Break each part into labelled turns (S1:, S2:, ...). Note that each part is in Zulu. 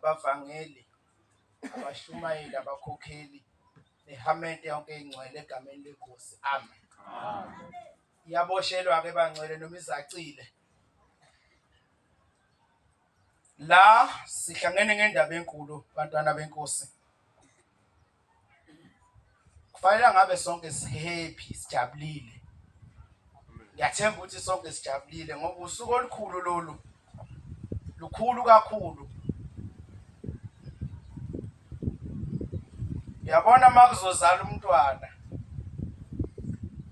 S1: abavangeli, abashumayeli, abakhokheli, nehamente yonke ingcwele egameni lenkosi. Amen. Iyaboshelwa-ke bangcwele noma izacile. La sihlangene ngendaba enkulu bantwana benkosi. Kufanele ngabe sonke sihappy, sijabulile. Ngiyathemba ukuthi sonke sijabulile ngoba usuku olukhulu lolu. Lukhulu kakhulu. Yabona makuzozala umntwana.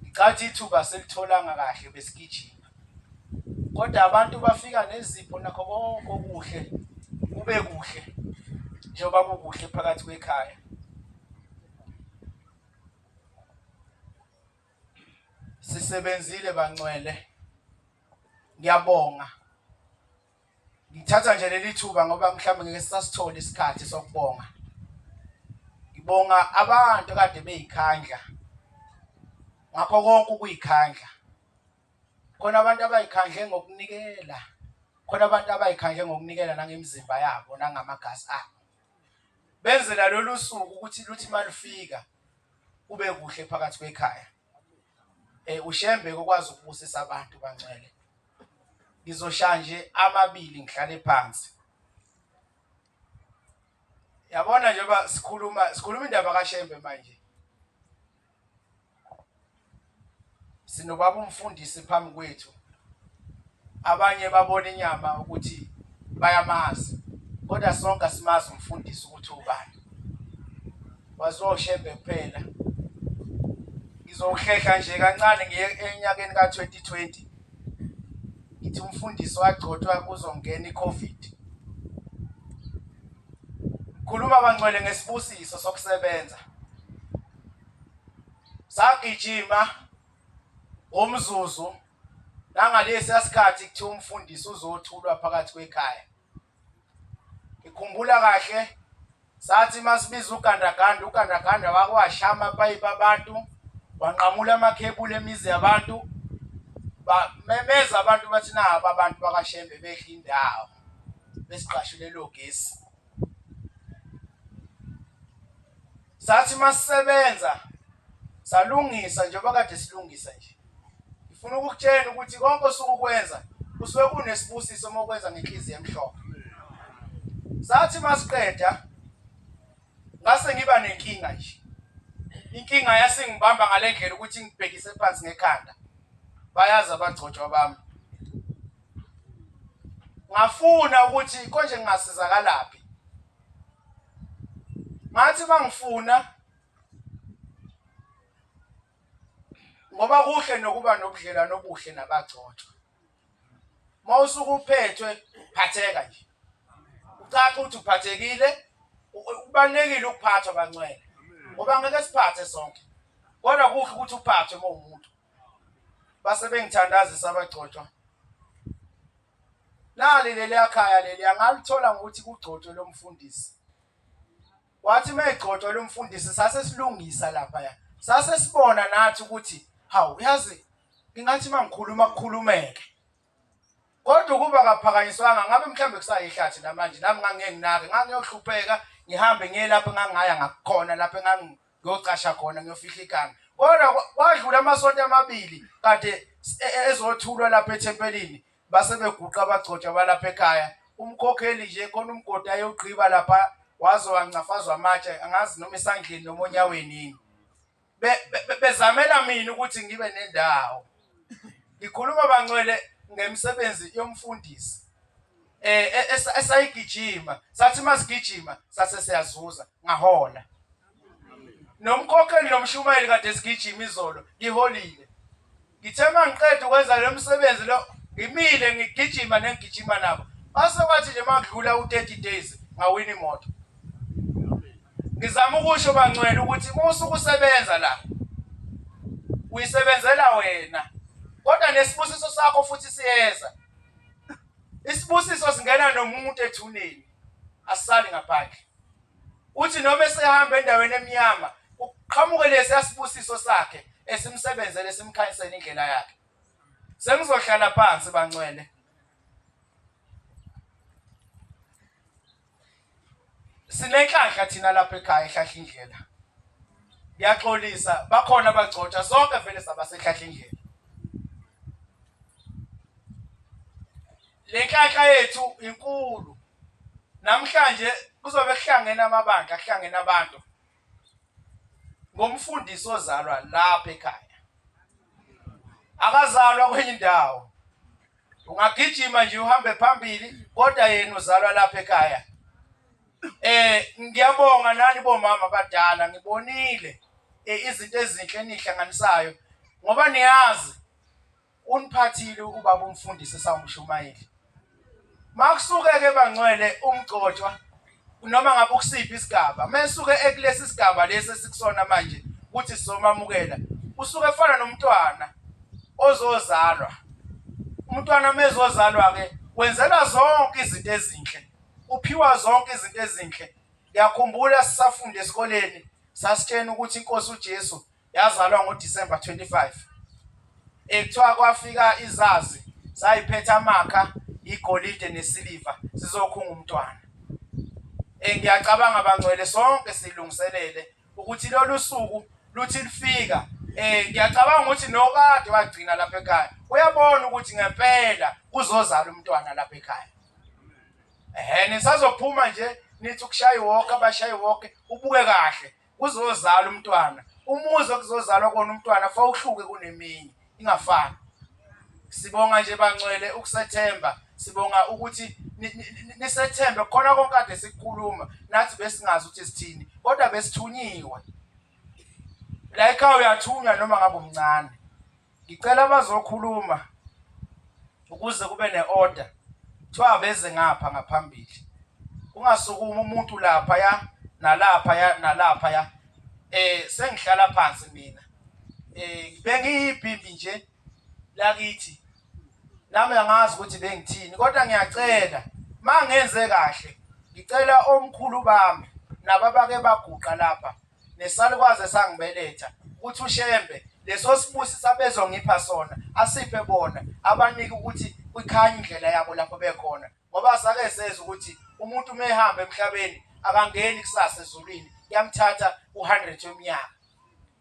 S1: Ngicathi ithuba selitholanga kahle besigijima. Kodwa abantu bafika nezipho nakho konke okuhle. Kube kuhle. Njengoba kukuhle phakathi kwekhaya. Sisebenzile bangcwele. Ngiyabonga. Ngithatha nje leli thuba ngoba mhlawumbe ngeke sasithole isikhathi sokubonga. Bonga abantu kade beyikhandla ngakho konke ukuyikhandla. Khona abantu abayikhandle ngokunikela, khona abantu abayikhandle ngokunikela nangemizimba yabo nangamagazi abo. Benzela lolu suku ukuthi luthi malufika kube kuhle phakathi kwekhaya. Ushembe ukwazi ukubusisa abantu bangcwele. Ngizoshaya nje amabili ngihlale phansi. Yabona njengoba sikhuluma indaba kaShembe manje. Sinobaba umfundisi phambi kwethu. Abanye babona inyama ukuthi bayamazi. Kodwa sonke asimazi umfundisi ukuthi ubani. Waziwa uShembe kuphela. Ngizohlehla nje kancane ngiye enyakeni ka2020. Ngithi umfundisi wagcotshwa kuzongena iCovid. Khuluma bangcwele ngesibusiso sokusebenza. Sagijima umzuzu nangalesi asikhathi kuthi umfundisi uzothulwa phakathi kwekhaya. Ngikhumbula kahle sathi masibiza ugandaganda wakwashama amapayipi abantu, wanqamula amakhebule emizi yabantu, bamemeza abantu bathi naba abantu bakaShembe behla indawo besiqashulelo gesi. Sathi masisebenza salungisa njengoba kade silungisa nje. Ngifuna ukukutshela ukuthi konke osukukwenza kusuke kunesibusiso mokwenza ngenhliziyo emhlophe. Sathi masiqeda ngase ngiba nenkinga nje. Inkinga yasingibamba ngalendlela ukuthi ngibhekise phansi ngekhanda. Bayazi abagcotshwa bami. Ngafuna ukuthi konje ngingasizakalaphi. Ngathi mangifuna ngoba kuhle nokuba nobudlelwano obuhle nabagcotshwa. Mawusuku uphethwe phatheka nje. Ucaca ukuthi uphathekile, kubalekile ukuphathwa bangcwele. Ngoba ngeke siphathe sonke. Kodwa kuhle ukuthi uphathwe umuntu. Base bengithandazisa abagcotshwa. Nali leli ekhaya leli angalithola ngokuthi kugcotshwe lo mfundisi. Wathi mayigcotshwa lo mfundisi sase silungisa lapha ya. Sase sibona nathi ukuthi hawu yazi ngingathi mangikhuluma kukhulumeke. Kodwa kuba kaphakanyiswanga ngabe mhlambe kusayihlathi namanje nami ngangenginake ngangiyohlupheka ngihambe ngiye lapho engangaya ngakhona lapho engangiyocasha khona ngiyofihla ikanga. Kodwa kwadlula amasonto amabili kade ezothulwa lapha ethempelini base beguqa abagcotshwa balapha ekhaya. Umkhokheli nje khona umgodi ayogqiba lapha wazo wancafazwa amatshe angazi noma esandleni noma onyaweni. Bezamela mina ukuthi ngibe nendawo. Ngikhuluma bangcwele ngemsebenzi yomfundisi. Esayigijima, sathi masigijima sase siyazuza ngahola. Nomkhokheli nomshumayeli kade sigijima izolo, ngiholile. Ngithe mangiqeda ukwenza lo msebenzi lo, ngimile ngigijima nengijima nabo. Base kwathi nje makudlula u30 days ngawina imoto. Ngizama ukusho bangcwele ukuthi musuku usebenza la. Uyisebenzela wena. Kodwa nesibusiso sakho futhi siyeza. Isibusiso singena nomuntu ethuneni. Asisali ngaphandle. Uthi noma esehamba endaweni emnyama, uqhamuke lesi asibusiso sakhe esimsebenzele simkhanyisela indlela yakhe. Sengizohlala phansi bangcwele. Sinenhlanhla thina lapha ekhaya ehlahla indlela. Ngiyaxolisa bakhona abagcotshwa sonke vele sabasehlahla indlela. Lenhlanhla yethu inkulu. Namhlanje kuzobe kuhlangene amabandla, kuhlangene abantu. Ngomfundisi ozalwa lapha ekhaya. Akazalwa kwenye indawo. Ungagijima nje uhambe phambili kodwa yena uzalwa lapha ekhaya. Ngiyabonga nani bomama abadala ngibonile izinto ezinhle enihlanganisayo ngoba niyazi uniphathile ubaba umfundisi samshumayeli. Makusuke ke bangcwele umgcotshwa noma ngabe ukusiphi isigaba mesuke ekulesi sigaba lesi esikusona manje ukuthi sizomamukela usuke efana nomntwana ozozalwa. Umntwana mezozalwa ke wenzela zonke izinto ezinhle. Uphiwa zonke izinto ezinhle. Ngiyakhumbula sisafunda esikoleni sasitshena ukuthi inkosi uJesu yazalwa ngoDisemba 25. Ekuthiwa kwafika izazi sayiphetha amakha, igolide nesiliva sizokhunga umntwana. Ngiyacabanga bangcwele sonke silungiselele ukuthi lolu suku luthi lifika. Ngiyacabanga ukuthi nokade wagcina lapha ekhaya uyabona ukuthi ngempela kuzozala umntwana lapha ekhaya. Nisazophuma nje nithi ukushaya iwonke, abashaya iwonke ubuke kahle kuzozala umntwana. Umuzi okuzozalwa kona umntwana fa uhluke kuneminye ingafani. Sibonga nje bangcwele ukusethemba, sibonga ukuthi nisethembe khona konke kade sikukhuluma nathi besingazi ukuthi sithini kodwa besithunyiwe. La ekhaya uyathunywa noma ngabe umncane. Ngicela abazokhuluma ukuze kube neorder. Kuthiwa beze ngapha ngaphambili. Kungasukuma umuntu lapha ya nalapha ya nalapha ya. Sengihlala phansi mina. Bengiyibhimbi nje lakithi. Nami angazi ukuthi bengithini kodwa ngiyacela mangenze kahle. Ngicela omkhulu bami nababake baguqa lapha nesalukwazi sangibeletha ukuthi uShembe leso sibusi sabezongipha sona asiphe bona abanike ukuthi kukhanya indlela yabo lapho bekhona ngoba sake seza ukuthi umuntu umehamba emhlabeni akangeni kusasa ezulwini yamthatha u100 weminyaka.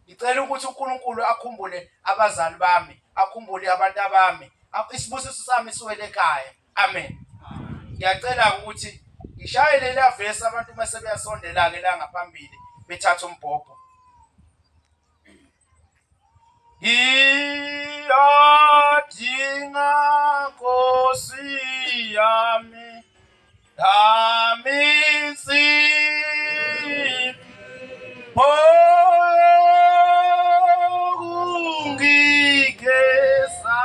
S1: Ngicela ukuthi uNkulunkulu akhumbule abazali bami, akhumbule abantu bami, isibusiso sami siwele ekhaya. Amen. Ngiyacela ukuthi ngishayele la verse abantu mase beyasondela ke la ngaphambili bethatha umbhobho. Iyadinga Nkosi yami Damisi Ongikesa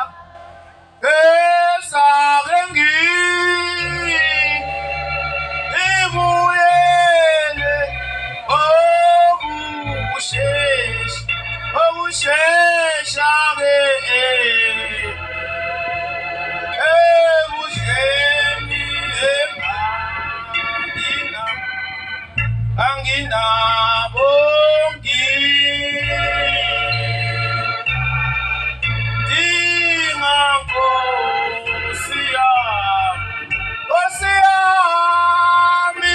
S1: Esa Rengi Ibuyele Obushesha Ebushemi Embadina Anginabongi Dinga Nkosi yami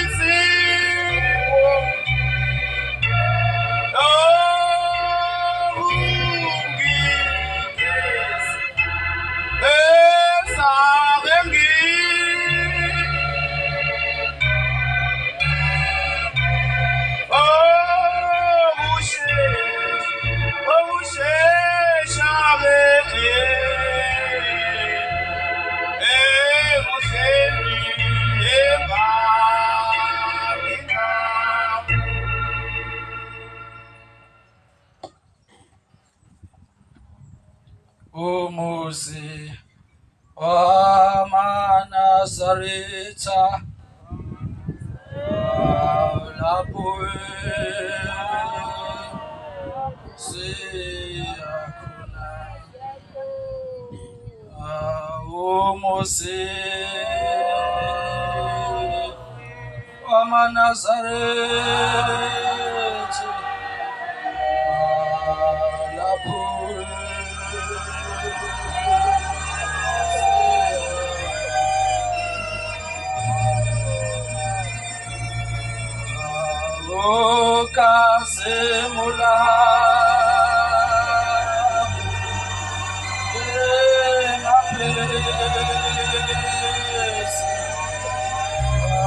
S1: Nzipho Umuzi wamaNazaretha lapho siyakhona umuzi wamaNazaretha lapho Kazemula Enapesi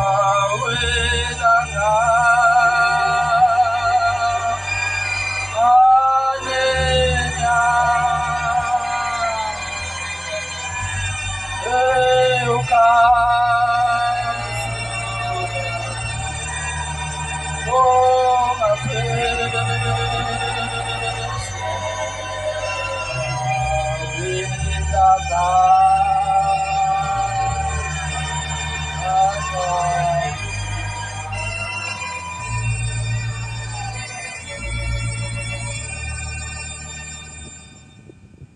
S1: Awelanga Anenya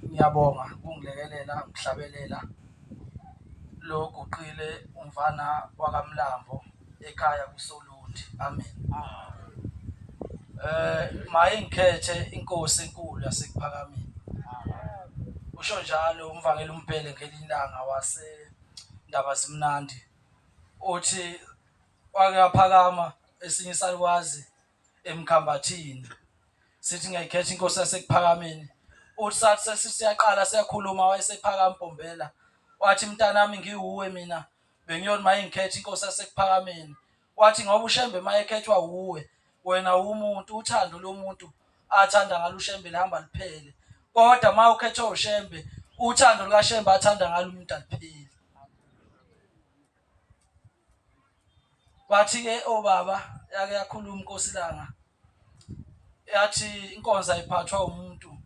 S1: Ngiyabonga ungilekelela ngihlabelela lo guqile umfana wakaMlambo ekhaya kuSolundi. Amen.
S2: mayingikhethe inkosi enkulu yasekuphakameni. Usho njalo umvangeli uMbhele ngelinye ilanga waseNdaba Zimnandi. Uthi wake waphakama esinye isalukwazi eMkhambathini. Sithi ngiyikhetha inkosi yasekuphakameni. Uthi sathi sesiyaqala siyakhuluma wayesephakama Mpombela. Wathi mntanami ngiwuwe mina bengiyona mayingikhetha inkosi yasekuphakameni. Wathi ngoba uShembe mayekhethwa uwe wena umuntu uthando lomuntu athanda ngalo uShembe lihamba liphele. Kodwa mawukhethwa uShembe uthando lukaShembe athanda ngalo umuntu alipheli. Bathi-ke obaba yake yakhuluma inkosi langa. Yathi inkonzo ayiphathwa umuntu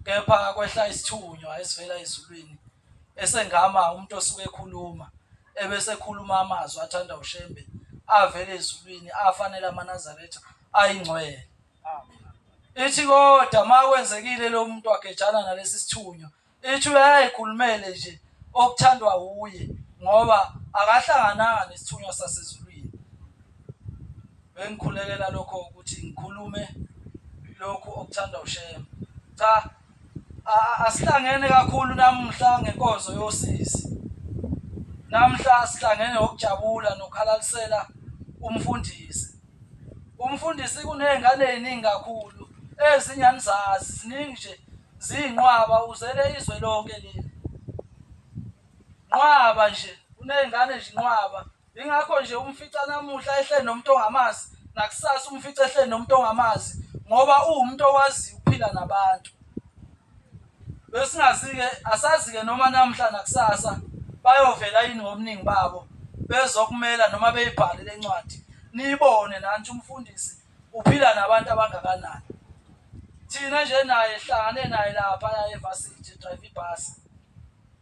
S2: kepha kwehla isithunywa esivela ezulwini esengama umuntu osuke ekhuluma ebese ekhuluma amazwi athanda uShembe avele ezulwini afanele amaNazaretha ayingcwele. Ithi kodwa makwenzekile lo muntu wagejana nalesi sithunywa ithi uyayikhulumele nje okuthandwa uye ngoba akahlangananga nesithunywa sasezulwini. Bengikhulekela lokho ukuthi ngikhulume lokhu okuthanda uShembe. Cha asihlangene kakhulu namhla ngenkonzo yosisi. Namhla sihlangene ngokujabula nokhalalisela umfundisi. Umfundisi kunezingane eziningi kakhulu ezinye anizazi ziningi nje ziyinqwaba uzele izwe lonke leli. Nqwaba nje kunezingane nje inqwaba. Ingakho nje umfica namuhla ehleli nomuntu ongamazi nakusasa umfica ehleli nomuntu ongamazi ngoba umuntu owazi ukuphila nabantu. Besingazi-ke asazi-ke noma namhla nakusasa bayovela yini ngomningi babo bezokumela noma beyibhale lencwadi niyibone nanti umfundisi uphila nabantu abangakanani. Thina nje naye hlangane naye lapha eVarsity drive ibhasi.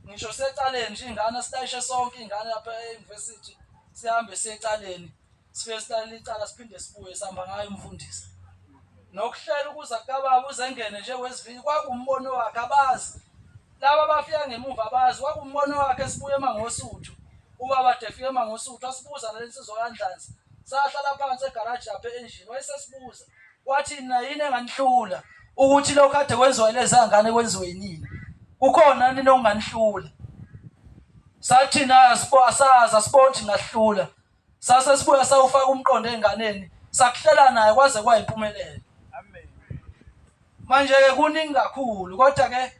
S2: Ngisho secaleni nje ingane silayishe sonke ingane lapha eUniversity sihambe secaleni sifike silalele icala siphinde sibuye sihamba ngayo umfundisi. Nokuhlela ukuza kababa uzengene nje wesivili kwakumbono wakhe abazi. Laba bafika ngemuva abazi kwakumbono wakhe sibuye eMangosuthu. Ubaba defike eMangosuthu asibuza nalensizwa kaNdlanzi. Sahlala phansi egarage lapha engine wayesesibuza. Wathi nina yini enganihlula ukuthi lokho kade kwenziwa lezi ngane kwenziwe yini? Kukhona nini onganihlula? Sathi na asaza sibonthi ngahlula. Sase sibuya sawufaka umqondo enganeni. Sakuhlela naye kwaze kwayimpumelelo. Manje ke kuningi kakhulu kodwa ke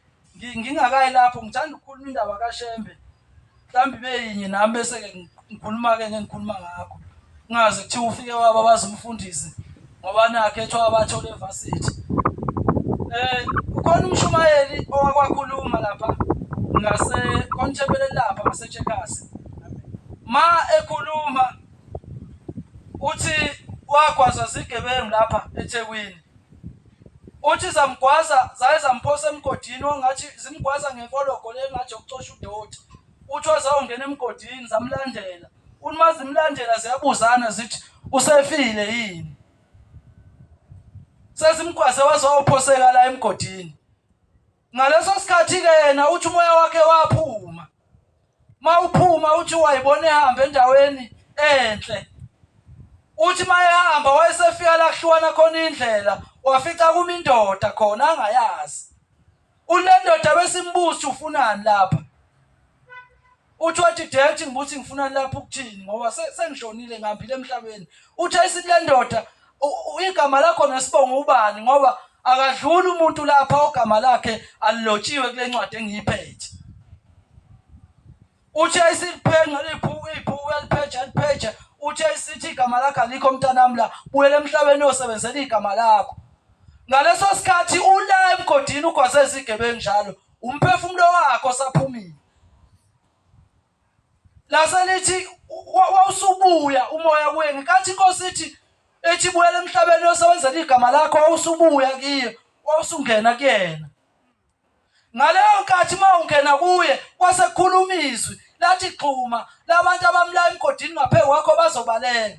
S2: ngingakayi lapho ngithanda ukukhuluma indaba kaShembe. Mhlambi beyinye nami bese ke ngikhuluma ke ngikhuluma ngakho. Ngaze kuthi ufike waba bazumfundisi ngoba nakhethwa abathola eVarsity. Ukhona umshumayeli owakwakhuluma lapha ngase konthebele lapha ngase Checkers. Ma ekhuluma uthi wagwaza zigebengu lapha eThekwini. Uthi zamgwaza zaye zamphosa emgodini ongathi zimgwaza ngenkologo lengathi ukuxosha udoti. Uthi wazawungena emgodini zamlandela. Uma zimlandela ziyabuzana zithi usefile yini. Sezimgwaze wazawuphoseka la emgodini. Ngaleso sikhathi ke yena uthi umoya wakhe waphuma. Mawuphuma uthi wayibona ehamba endaweni enhle. Uthi mayehamba wayesefika la kuhlwana khona indlela wafica kuma indoda khona angayazi. Ulendoda besimbuza ufunani lapha. Uthi wathi dethi ngibuthi ngifunani lapha ukuthini ngoba sengishonile ngihambile emhlabeni. Uthi ayisithi lendoda igama lakho nesibongo ubani ngoba akadluli umuntu lapha ogama lakhe alilotshiwe kule ncwadi engiyiphethe. Uthi ayisiphenqa iphu aliphethe uthi ayisithi igama lakho alikho mntanami la buyela emhlabeni osebenzela igama lakho. Ngaleso sikhathi ula emgodini ugwaze izigebengu njalo umphefumulo wakho saphumile. Laselithi wawusubuya umoya kuye ngenkathi inkosi ithi ethi buyela emhlabeni osebenzela igama lakho wawusubuya kiyo wawusungena kuyena. Ngaleyo nkathi mawungena kuye kwasekukhuluma izwi lathi xhuma labantu abamla emgodini ngaphe kwakho bazobaleka.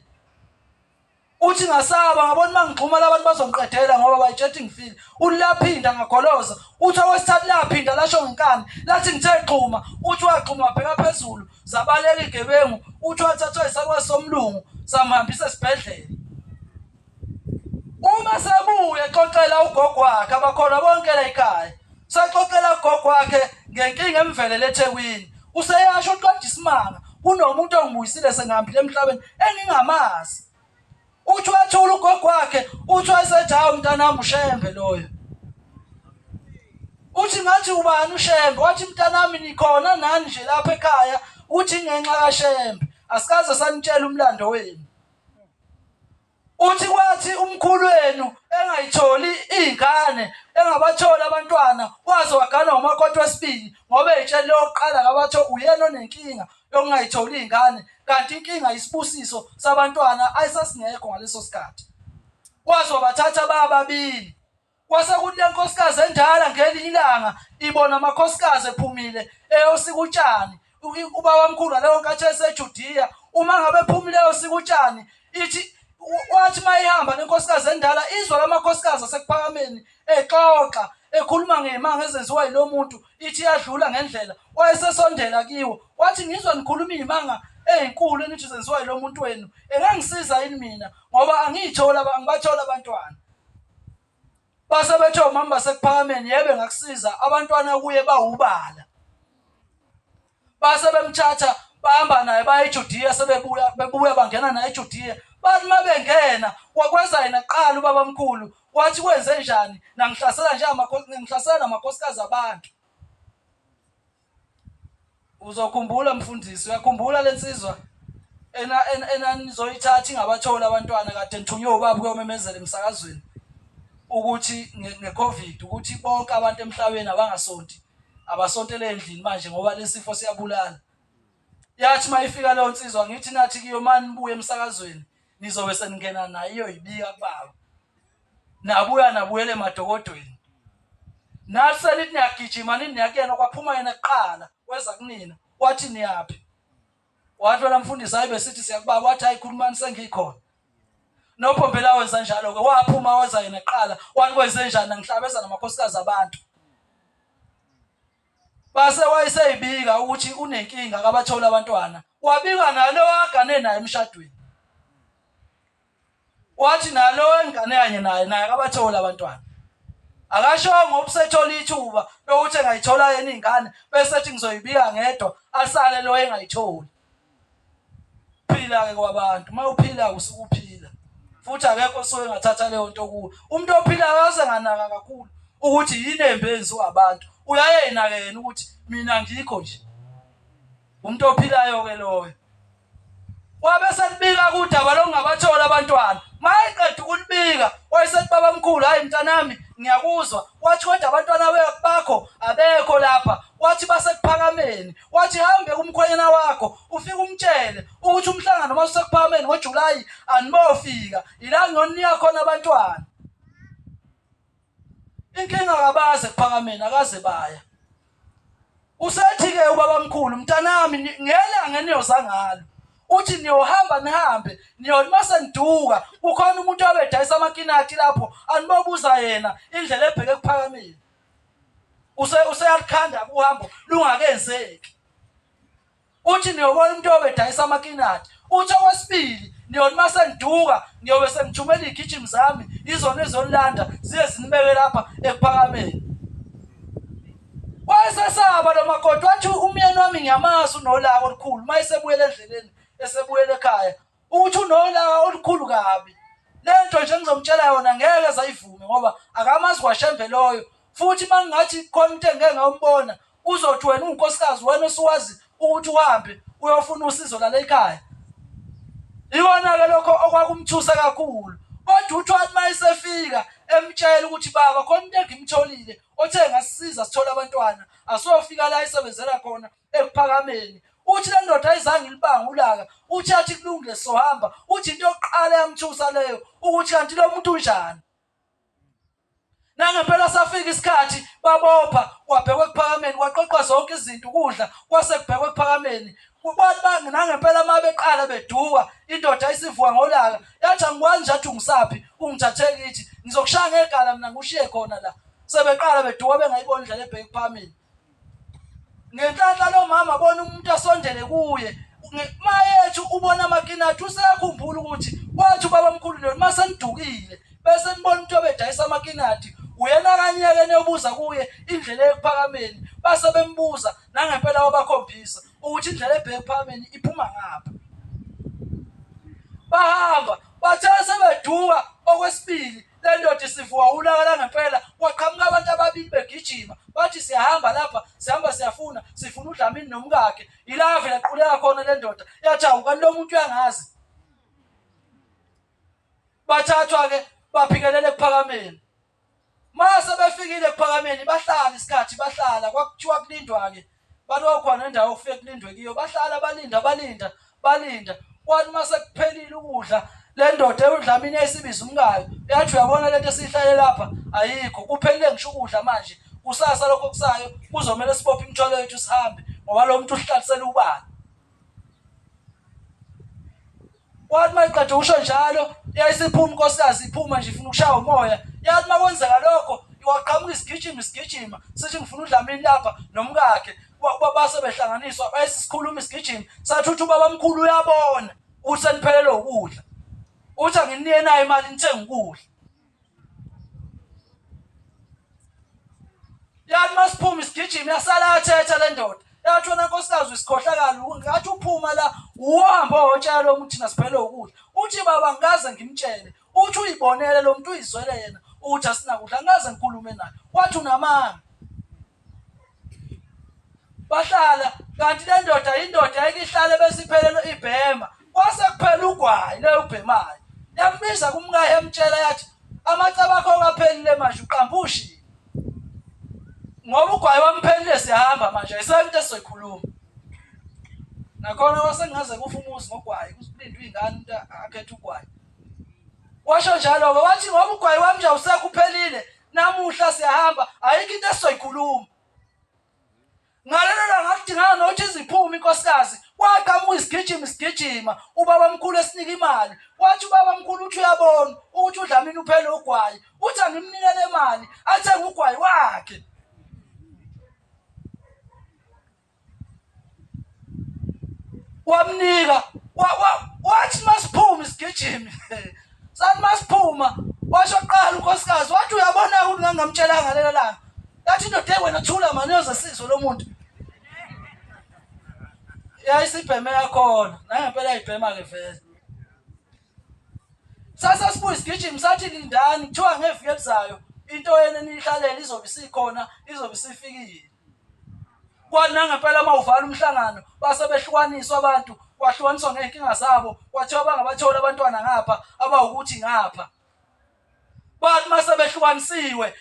S2: Uthi ngasaba ngabona mangixhuma labantu bazongiqedela ngoba bayitshethi ngifile. Ulaphinda ngagoloza uthi awesithathu laphinda lasho ngenkani lathi ngithe xhuma uthi waxhuma bheka phezulu zabaleka igebengu uthi wathathwa isakwa somlungu samhambisa esibhedlela. Uma sebuye exoxela ugogo wakhe abakhona bonke la ekhaya. Saxoxela ugogo wakhe ngenkinga emvelele eThekwini. Useyasho uqeda isimanga kunomuntu ongibuyisile sengihambile emhlabeni engingamazi. Uthi wathula ugogo wakhe, uthi wayesethi hawu mntanami uShembe loyo. Uthi ngathi ubani uShembe? Wathi mntanami nikhona nani nje lapha ekhaya? Uthi ngenxa kaShembe asikaze sanitshela umlando wenu. Uthi kwathi umkhulu wenu engayitholi izingane, engabathola abantwana, waze wagana umakoti wesibili ngoba etshele lokuqala ngabatho uyena onenkinga yokungayitholi izingane, kanti inkinga isibusiso sabantwana ayisasingekho ngaleso sikhathi. Waze wabathatha bababili. Kwase kuthi le nkosikazi endala ngelinye ilanga ibona amakhosikazi ephumile eyosika utshani. Ubaba omkhulu leyo nkathi eseJudiya, uma ngabe ephumile eyosika utshani, ithi wathi mayihamba lenkosikazi endala izwa lamakhosikazi asekuphakameni exoxa ekhuluma ngemanga ezenziwa yilo muntu, ithi yadlula ngendlela wayesesondela kiwo. Wathi ngizwa nikhuluma izimanga ezinkulu enithi zenziwa yilo muntu wenu, engangisiza yini mina ngoba angibathola abantwana. Base bethe umama basekuphakameni yebe ngakusiza abantwana kuye bawubala. Base bemthatha bahamba naye baya eJudiya, bebuya bangena naye eJudiya. Bathi mabengena wakwenza yena kuqala ubaba omkhulu, wathi kwenze njani? Nangihlasela ngihlasela namakhosikazi abantu. Uzokhumbula mfundisi, uyakhumbula lensizwa enanizoyithatha ingabathola abantwana kade nithunywe ubaba kuyomemezela emsakazweni ukuthi ngeCovid ukuthi bonke abantu emhlabeni abangasonti, abasontele endlini manje ngoba lesifo siyabulala. Yathi mayifika leyo nsizwa ngithi nathi kiyo mani nibuye emsakazweni nizobe seningena nayo ibika kubaba. Nabuyele emadokodweni. Nathi selithi niyagijima nini niyakuyena kwaphuma yena kuqala weza kunina. Wathi niyaphi? Wathi wena mfundisi hayi besithi siyakubaba, wathi hayi khulumani sengikhona. Nophombela wenza njalo ke waphuma weza yena kuqala, wathi kwenze njani? Ngihlabeza namakhosikazi abantu. Base wayeseyibika ukuthi unenkinga akabathola abantwana. Wabika nalo agane naye emshadweni. Wathi nalo engane kanye naye akabathola abantwana. Akashongo ubusethola ithuba lokuthi engayithola yena izingane bese ethi ngizoyibika ngedwa asale lo engayitholi. Phila ke kwabantu, mawuphila usukuphila. Futhi akekho osuke ngathatha leyo nto kuwe. Umuntu ophila akaze nganaka kakhulu ukuthi yini embenzi wabantu. Uyayena yena ukuthi mina ngikho nje. Umuntu ophilayo ke loyo. Wabe selibika kudaba longabathola abantwana. Mayiqeda ukulibika, wayesethi baba omkhulu hayi mntanami ngiyakuzwa. Wathi kodwa abantwana bakho abekho lapha. Wathi basekuphakameni. Wathi hambe kumkhwenyana wakho ufike umtshele ukuthi umhlangano mawusekuphakameni ngoJuly anibofika. Ila ngiyoniya khona abantwana. Inkinga kabaze kuphakameni akaze baya. Usethi ke ubaba omkhulu mntanami ngelanga niyoza ngalo. Uthi niyohamba nihambe niyolmase niduka kukhona umuntu obedayisa amakinathi lapho anibobuza yena indlela ebheke kuphakameni. Useyalikhanda uhambo lungakenzeki. Uthi niyobona umuntu obedayisa amakinathi. Uthi okwesibili niyolmase niduka niyobe sengithumela igijimi zami izona ezolanda ziye zinibeke lapha ekuphakameni. Wayesesaba lo makoti wathi umyeni wami ngiyamazi unolaka olukhulu mayesebuyela endleleni esebuyela ekhaya ukuthi unolaka olukhulu kabi. Lento nje ngizomtshela yona ngeke zayivume ngoba akamazi kwaShembe loyo. Futhi mangingathi khona into engeke ngayombona uzothi wena unkosikazi wena osuwazi ukuthi uhambe uyofuna usizo la ekhaya. Iwona ke lokho okwakumthusa kakhulu. Kodwa uthi wathi mayesefika emtshela ukuthi baba khona into engimtholile othe ngasisiza sithola abantwana asofika la isebenzela khona ekuphakameni. Uthi le ndoda ayizange ilibanga ulaka. Uthi athi kulungile sohamba. Uthi into yokuqala yamthusa leyo ukuthi kanti lo muntu unjani. Nangempela safika isikhathi babopha kwabhekwe kuphakameni kwaqoqwa zonke izinto ukudla kwasekubhekwe kuphakameni. Kwathi nangempela mabeqala beduka indoda isivuka ngolaka yathi angikwazi nje athi ungisaphi ungithathe kithi ngizokushaya ngegala mina ngushiye khona la. Sebeqala beduka bengayiboni indlela ebheke kuphakameni. Ngenhlanhla lo mama bona umuntu asondele kuye. Mayethu ubona amakinathi useyakhumbula ukuthi wathi ubaba omkhulu lo mase nidukile bese nibona umuntu obedayisa amakinati uyena kanye-ke niyobuza kuye indlela ekuphakameni base bembuza nangempela wabakhombisa ukuthi indlela ebheke ephakameni iphuma ngapha. Bahamba bathe sebeduka okwesibili le ndoda isivuka ulaka langempela kwaqhamuka abantu ababili begijima bathi siyahamba lapha sifuna uDlamini nomkakhe ila vele qhuleka khona le ndoda yathi awukani lo muntu uyangazi. Bathathwa-ke baphikelele ekuphakameni. Mase befikile ekuphakameni bahlala isikhathi bahlala kwakuthiwa kulindwa-ke bathi kwakukhona indawo okufike kulindwe kiyo bahlala balinda kwathi mase kuphelile ukudla le ndoda uDlamini yayisibiza umkayo yathi uyabona lento esiyihlale lapha ayikho kuphelile ngisho ukudla manje kusasa lokho kusayo kuzomela sibophe imithwalo yethu sihambe ngoba lo muntu uhlalisela ubani. Kwathi mayiqeda usho njalo yayisiphuma unkosikazi iphuma nje ifuna ukushaya umoya yathi makwenzeka lokho iwaqhamuka isigijima sithi ngifuna uDlamini lapha nomkakhe base behlanganiswa bayisikhuluma isigijima sathi uthi ubaba mkhulu uyabona uthi seniphelele ukudla uthi anginike nayo imali nithenga ukudla. Yathi masiphuma isigijima yasala yathetha le ndoda yathi wena nkosikazi isikhohlakala ngathi uphuma la uhamba wotshela lo muntu thina siphele ukudla uthi baba ngikaze ngimtshele uthi uyibonele lo muntu uyizwele yena uthi asinakudla ngikaze ngikhulume naye wathi unamanga. Bahlala kanti le ndoda indoda ayikihlale besiphelele ibhema kwase kuphela ugwayi le ubhemayo yambiza kumkayo yamtshela yathi amacaba akho kaphelile manje uqamba ushini ngoba ugwayi wamphelile siyahamba manje ayisento esizoyikhuluma nakhona wasengaze kufa umuzi ngogwayi kusilindwa ingane umuntu akhethe ugwayi. Washo njalo-ke wathi ngoba ugwayi wami nje awusekho uphelile namuhla siyahamba ayikho into esizoyikhuluma. Ngalelo langa kudingeka nokuthi iziphume inkosikazi waqhamuka isigijima ubaba mkhulu esinika imali wathi ubaba mkhulu uthi uyabona ukuthi uDlamini uphele ugwayi uthi angimnikele imali athenge ugwayi wakhe. Wamnika wathi masiphuma isigijimi sathi masiphuma washo qala unkosikazi wathi uyabona ukuthi ngangamtshelanga ngalelo langa yathi indoda wena thula manje uzasizwe lo muntu yayisibheme yakhona nangempela ayibhema-ke vele. Sasasibuya isigijimi sathi lindani kuthiwa ngeviki elizayo into yena eniyihlalele izobe isikhona izobe isifikile. Kwathi nangempela uma uvala umhlangano base behlukaniswa abantu kwahlukaniswa ngey'nkinga zabo kwathiwa bangabatholi abantwana ngapha abawukuthi ngapha. Bathi mase behlukanisiwe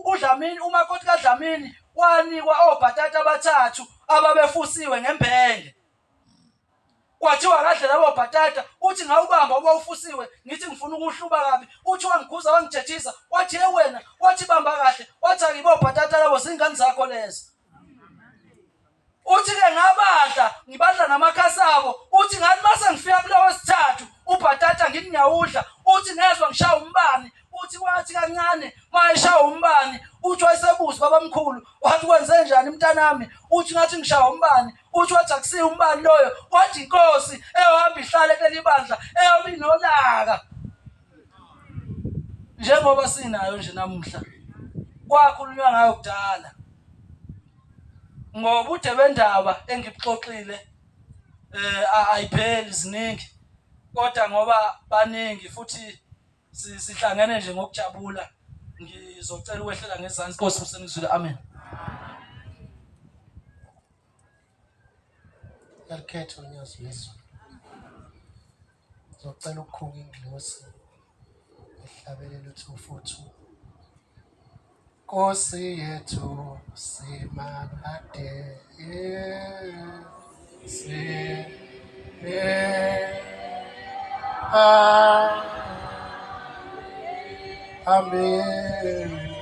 S2: uDlamini umakoti kaDlamini wanikwa obhatata abathathu ababefusiwe ngembenge. Kwathiwa kadle labo bhatata uthi ngawubamba obawufusiwe ngithi ngifuna ukuhluba kabi uthi wangikhuza wangijethisa wathi wena wathi bamba kahle wathi akibo bhatata labo zingane zakho lezo. Uthi-ke ngabadla ngibadla namakhasi abo uthi ngathi mase ngifika kulo wesithathu ubhatata ngithi ngiyawudla uthi ngezwa ngishaya umbani uthi wathi kancane mayeshaya umbani uthi wayesebuza baba mkhulu wathi kwenze njani mntanami uthi ngathi ngishaya umbani uthi wathi akusiyo umbani loyo wathi inkosi eyohamba ihlale kuleli bandla eyoba inolaka njengoba sinayo nje namuhla kwakhulunywa ngayo kudala. Ngoba ude bendaba engikuxoxile ayipheli ziningi kodwa ngoba baningi futhi sihlangene nje ngokujabula ngizocela ukwehlela ngezansi Nkosi usenizwile amen.
S1: Yalikhetha unyazo lezulu ngizocela ukukhunga ingilosi ehlabelele uthufuthu Nkosi yethu simakade amen.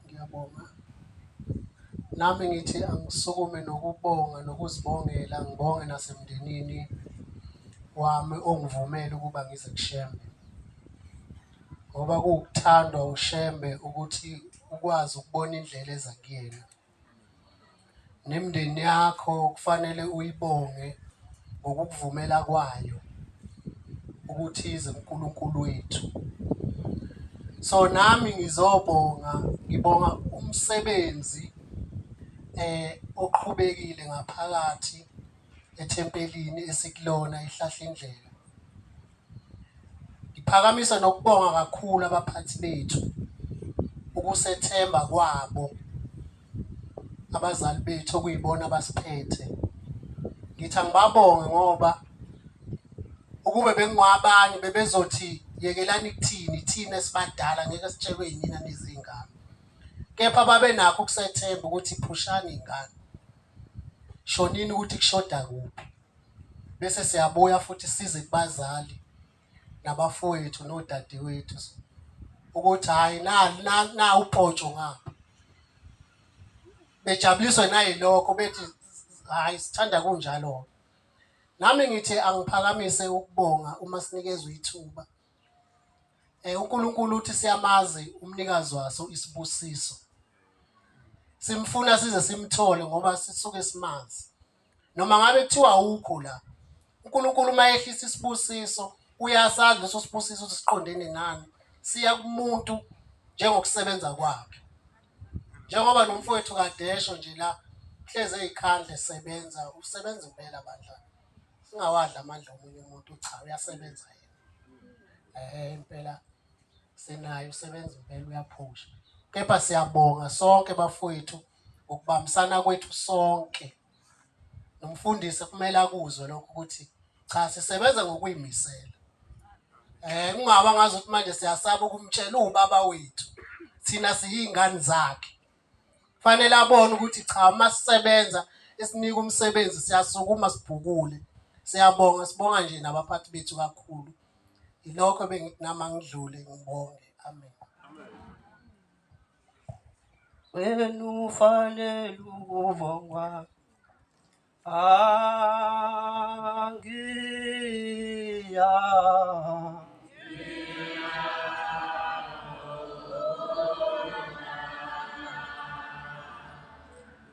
S3: Ngiyabonga. Nami ngithi angisukume nokubonga nokuzibongela, ngibonge nasemndenini wami ongivumela ukuba ngize kuShembe. Ngoba kuwukuthandwa uShembe ukuthi ukwazi ukubona indlela eza kuyena. Nemindeni yakho kufanele uyibonge ngokukuvumela kwayo ukuthi ize uNkulunkulu wethu. So nami ngizobonga, ngibonga umsebenzi oqhubekile ngaphakathi ethempelini esikulona ihlahla indlela. Ngiphakamisa nokubonga kakhulu abaphathi bethu ukusethemba kwabo, abazali bethu okuyibona abasiphethe. Ngithi angibabonge ngoba ukube bengwabanye bebezothi yekelani kuthini thina esibadala ngeke sitshelwe yinina nezingane. Kepha babe nakho ukusethemba ukuthi phushani ingane. Shonini ukuthi kushoda kuphi. Bese siyabuya futhi size kubazali nabafowethu nodadewethu ukuthi hayi na uPotsho ngapha. Bejabuliswe nayilokho bethi hayi sithanda kunjalo. Nami ngithi angiphakamise ukubonga uma sinikezwe ithuba. uNkulunkulu uthi siyamazi umnikazi waso isibusiso. Simfuna size simthole ngoba sisuke simazi. Noma ngabe kuthiwa ukho la, uNkulunkulu mayehlisa isibusiso uyasazi leso sibusiso siqondene nani. Siya kumuntu njengokusebenza kwakhe. Njengoba nomfowethu kaDesho nje la hleze ezikhandle sebenza, usebenza impela bandla. Singawadla amandla omunye umuntu, cha uyasebenza yena. Impela sinayo usebenza impela uyaphusha. Kepha siyabonga sonke bafowethu ukubambisana kwethu sonke. Nomfundisi kumele akuzwe lokho ukuthi cha sisebenza ngokuyimisela. Kungaba ngazothi manje siyasaba ukumtshela ubaba wethu. Thina siyingane zakhe. Fanele abone ukuthi cha masisebenza esinika umsebenzi siyasukuma sibhukule. Siyabonga, sibonga nje nabaphathi bethu kakhulu. Ilokho bengithi nama ngidlule ngibonge. Amen.
S4: Wena ufanele ukubongwa.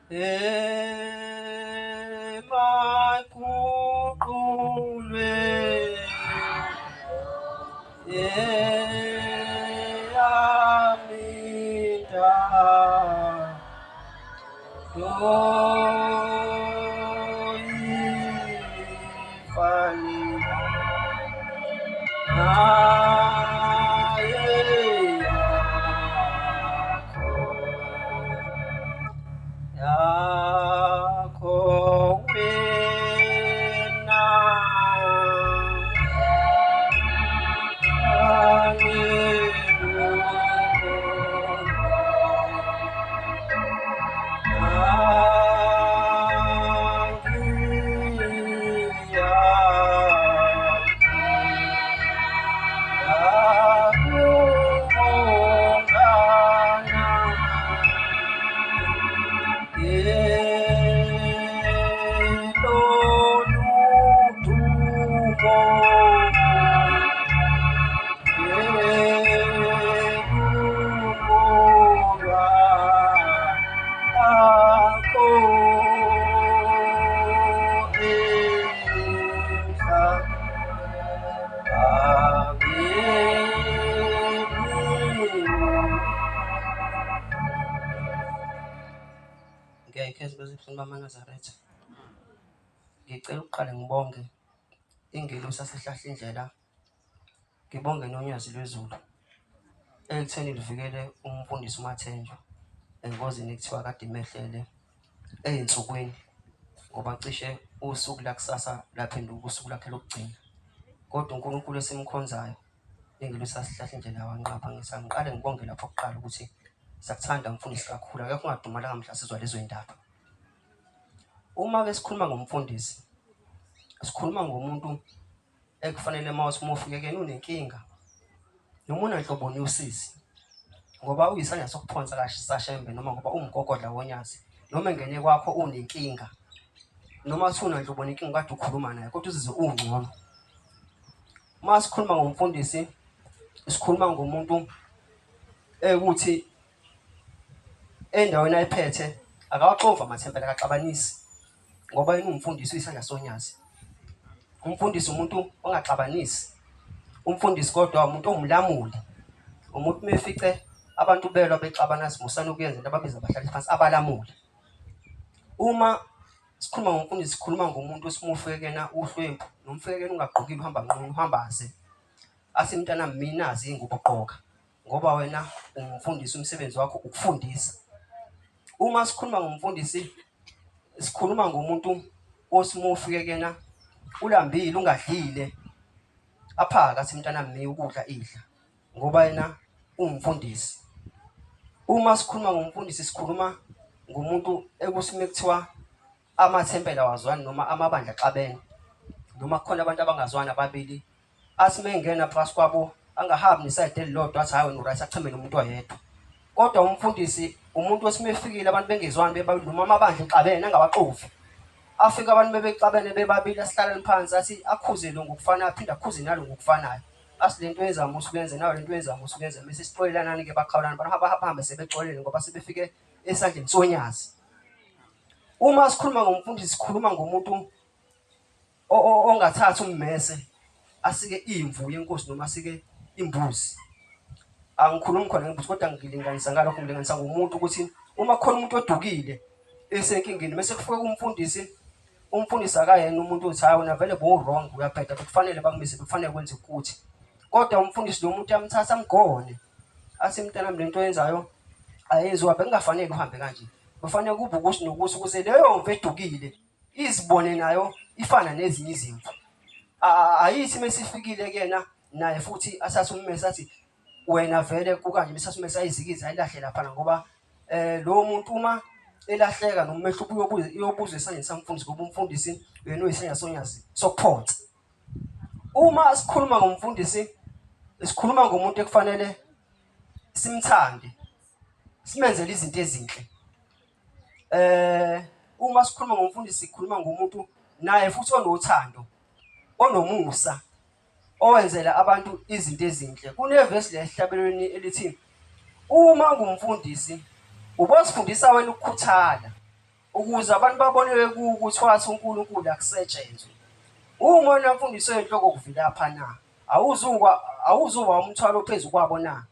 S4: emaguqulwe aminda doyifani naye yakho wena Ngiyayikhetha bezifuna bamaNazaretha. Ngicela ukuqala ngibonge ingelosi yasehlahla indlela. Ngibonge nonyazi lwezulu ekutheni livikele umfundisi uMathenjwa engozini ekuthiwa kade imehlele ey'nsukwini ngoba cishe usuku lakusasa laphenduka usuku lakhe lokugcina. Kodwa uNkulunkulu esimkhonzayo ingelosi yasehlahla indlela wanqapha. Ngiqale ngibonge lapho kuqala ukuthi siyakuthanda umfundisi kakhulu, akekho ungadumalanga mhla sizwa lezo y'ndaba. Uma-ke sikhuluma ngomfundisi, sikhuluma ngomuntu ekufanele uma ufike kuyena unenkinga noma unanhloboni yosizi ngoba uyisandla sokuphonsa kaSashembe noma ngoba umgogodla wonyazi noma engene kwakho unenkinga noma unanhloboni inkinga kade ukhuluma naye kodwa uzizwe ungcono. Uma sikhuluma ngomfundisi, sikhuluma ngomuntu ukuthi endaweni ayiphethe akawaxova amathempela akaxabanisi ngoba yena umfundisi uyisandla sonyazi. Umfundisi umuntu ongaxabanisi. Umfundisi kodwa umuntu ongumlamuli. Umuntu mefice abantu belwa bexabana simusana ukuyenza into ababiza abahlali phansi abalamuli. Uma sikhuluma ngomfundisi sikhuluma ngomuntu osimufike kena uhlwempu nomfike kena ungagqokile uhamba nqunu uhambaze. Athi mntana mina azi ingubo ugqoka ngoba wena umfundisi umsebenzi wakho ukufundisa. Uma sikhuluma ngomfundisi sikhuluma ngomuntu osimufike kena ulambile ungadlile aphaka athi mntana mmi ukudla idla ngoba yena umfundisi. Uma sikhuluma ngomfundisi sikhuluma ngomuntu ekusime kuthiwa amathempela wazwani noma amabandla xabene noma kukhona abantu abangazwani ababili athi mengena phakathi kwabo angahambi nesayide elilodwa athi hayi no-right acheme nomuntu oyedwa. Kodwa umfundisi umuntu osimefikile abantu bengezwani bebabili noma amabandla exabene angawaxovi. Afika abantu bebexabene bebabili asihlaleni phansi athi akhuze lo ngokufanayo aphinde akhuze nalo ngokufanayo. Asi lento yenzama usukuyenza nayo lento yenzama usukuyenza bese sixolelanani-ke bakhawulana bahambe sebexolele ngoba sebefike esandleni sonyazi. Uma sikhuluma ngomfundisi sikhuluma ngomuntu ongathatha ummese asike imvu yenkosi noma asike imbuzi. Angikhulumi khona ngembuzi kodwa ngilinganisa ngalokho ngilinganisa ngomuntu ukuthi uma khona umuntu odukile esenkingeni bese kufike umfundisi akayena umuntu uthi hayi wena vele bo-wrong uyaphetha kufanele bakumise kufanele kwenze ukuthi. Kodwa umfundisi lo muntu yamthatha amgone athi mntanami lento yenzayo ayenziwa bekungafanele uhambe kanje. Kufanele kube ukuthi nokuthi ukuze leyo mvu edukile izibone nayo ifana nezinye izimvu. Ayithi mesifikile kuyena naye futhi asathe ummese athi wena vele kukanje bese asumese ayizikiza ayilahle lapha ngoba lo muntu uma elahleka nomehlo uyobuza esandleni samfundisi ngoba umfundisi yena uyisandla sonyazi sokuphonsa. Uma sikhuluma ngomfundisi sikhuluma ngomuntu ekufanele simthande simenzele izinto ezinhle. Uma sikhuluma ngomfundisi sikhuluma ngomuntu naye futhi onothando onomusa owenzela abantu izinto ezinhle. Kunevesi lehlabelweni elithi uma ngumfundisi ubosifundisa wena ukukhuthala ukuze abantu babonele ukuthi wathi uNkulunkulu akusetshenzwe. Uma wena mfundisi wenhloko kuvilapha na? Awuzuba umthwalo phezu kwabo na?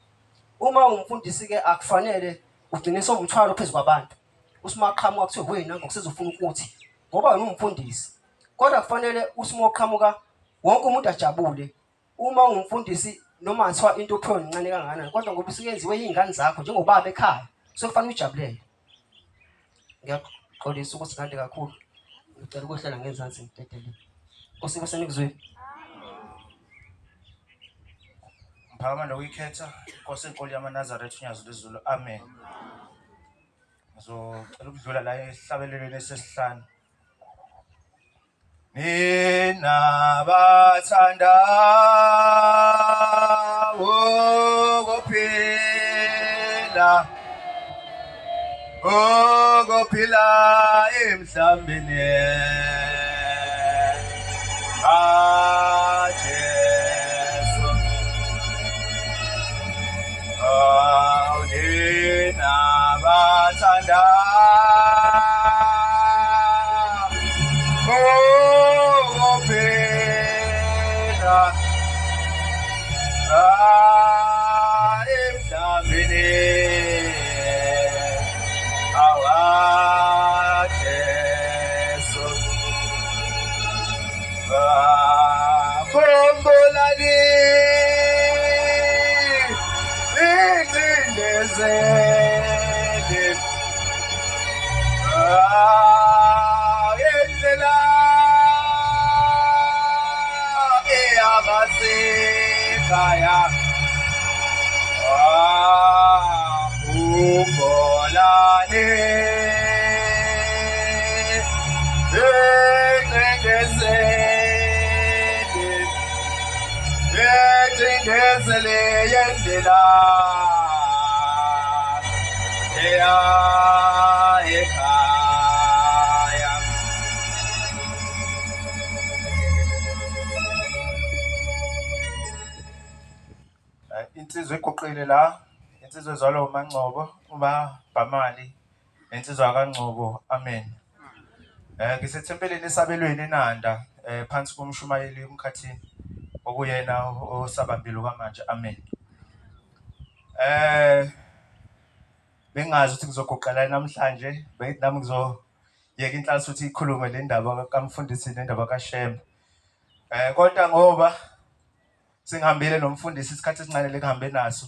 S4: Uma umfundisi-ke akufanele ugcine somthwalo phezu kwabantu. Usimaqhamuka kuthiwe wena ngokusezofuna ukuthi ngoba wena umfundisi. Kodwa kufanele usimoqhamuka wonke umuntu ajabule. Uma ungumfundisi noma ngathiwa into ophiwe incane kangakanani, kodwa ngoba usukenziwe iy'ngane zakho njengobaba ekhaya, sekufanele ujabulele. Ngiyaxolisa ukuthi ngande kakhulu. Ngicela ukwehlela ngezansi ngidedele. Usibe senikuzweni.
S1: Mphakama nokuyikhetha Inkosi enkulu yamaNazaretha uNyazo lwezulu. Amen. Ngizocela ukudlula la esihlabelelweni esesihlanu. Nina bathanda ukuphila emhlambeni kaJesu. Nina bathanda ukuphila emhlambeni kaJesu. Khumbulani incindezeli indlela eyakasekhaya. Khumbulani incindezeli yendlela eya ekhaya. Insizwa egoqile la, insizwa ezalwa uMangcobo, uMabhamali, insizwa kaNgcobo. Amen. Ngisethempelini esabelweni eNanda, phansi komshumayeli uMkhathini okuyena osabambile kwamanje. Amen. Bengazi ukuthi ngizogoqela namhlanje, beyithi nami ngizoyeka inhlanhla ukuthi ikhulume le ndaba kaMfundisi nendaba kaShembe. Kodwa ngoba singihambile nomfundisi isikhathi esincane lekuhambe naso,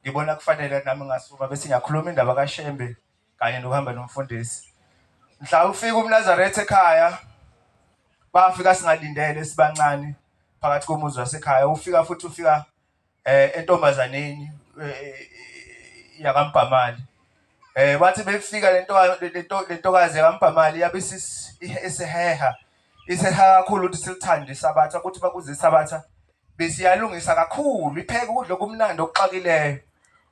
S1: ngibona kufanele nami ngasuma bese ngiyakhuluma indaba kaShembe kanye nokuhamba nomfundisi. Mhla ufika uMnazaretha ekhaya, bafika singalindele sibancane phakathi komuzi wasekhaya. Ufika entombazaneni yakaMbhamali. Bathi befika lentokazi yakaMbhamali yabe isiheha kakhulu ukuthi silithande isabatha, ukuthi bakuze isabatha besiyalungisa kakhulu, ipheka ukudla okumnandi okuxakileyo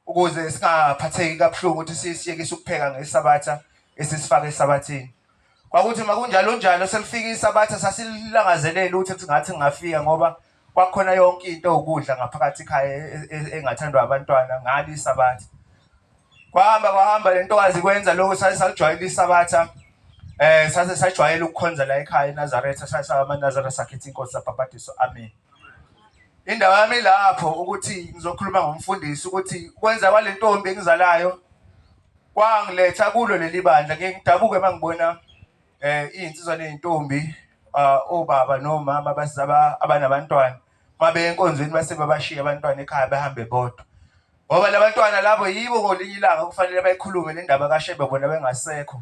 S1: ukuze singaphatheki kabuhlungu ukuthi siyekise ukupheka ngesabatha esisifaka esabathini. Kwakuthi makunjalo njalo selifika isabatha sasililangazelela ukuthi singathi ngafika ngoba kwakhona yonke into ukudla ngaphakathi ekhaya engathandwa abantwana ngalo isabatha. Kwahamba lentokazi kwenza lokho salijwayela isabatha. Sase sajwayela ukukhonza la ekhaya eNazaretha, amaNazaretha sakhetha inkosi sabhabhadiso. Amen. Indaba yami lapho ukuthi ngizokhuluma ngomfundisi ukuthi kwenza kwale ntombi engizalayo kwangiletha kulo leli bandla. Ngeke ngidabuke mangibona izinsizwa nezintombi obaba nomama abanabantwana mabe enkonzweni base babashiya abantwana ekhaya behambe bodwa. Ngoba labantwana labo yibo ngolinye ilanga kufanele bayikhulume le ndaba kaShembe bona bengasekho.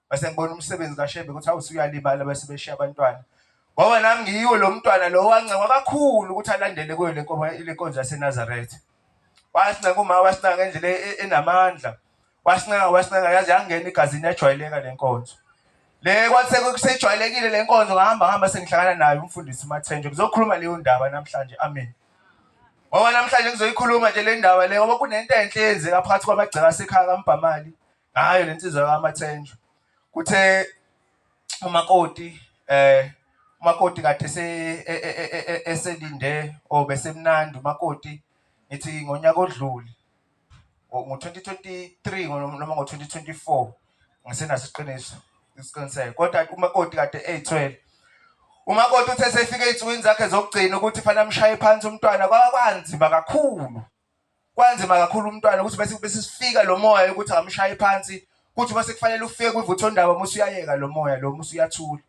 S1: Base ngibona umsebenzi kaShembe ukuthi awusuyalimala base beshiya abantwana. Ngoba nami ngiyiwo lo mntwana lo wancengwa kakhulu ukuthi alandele kuyo le nkonzo yaseNazaretha. Wasincenga uma wasincenga ngendlela enamandla. Wasincenga yazi yangena igazini yajwayeleka le nkonzo. Le kwathi kusejwayelekile le nkonzo ngahamba sengihlangana naye umfundisi uMathenjwa. Ngizokhuluma leyo ndaba namhlanje. Amen. Ngoba namhlanje ngizoyikhuluma nje le ndaba le ngoba kunento enhle eyenzeka phakathi kwamagceke asekhaya kaMbhamali ngayo lensizwa kaMathenjwa. Kuthe umakoti kade eselinde besemnandi umakoti ngithi ngonyaka odlule ngo-2023 noma ngo-2024 ngisenaso isiqiniso
S5: isiqiniseko. Kodwa umakoti kade eyithwele. Umakoti uthe sefika ey'nsukwini zakhe zokugcina ukuthi fanele amshaye phansi umntwana kwanzima kakhulu. Kwanzima kakhulu umntwana ukuthi bese sifika lo moya ukuthi angamshaye phansi, kuthi bese kufanele ufike kwivuthondaba uma usuyayeka lo moya lo usuyathula.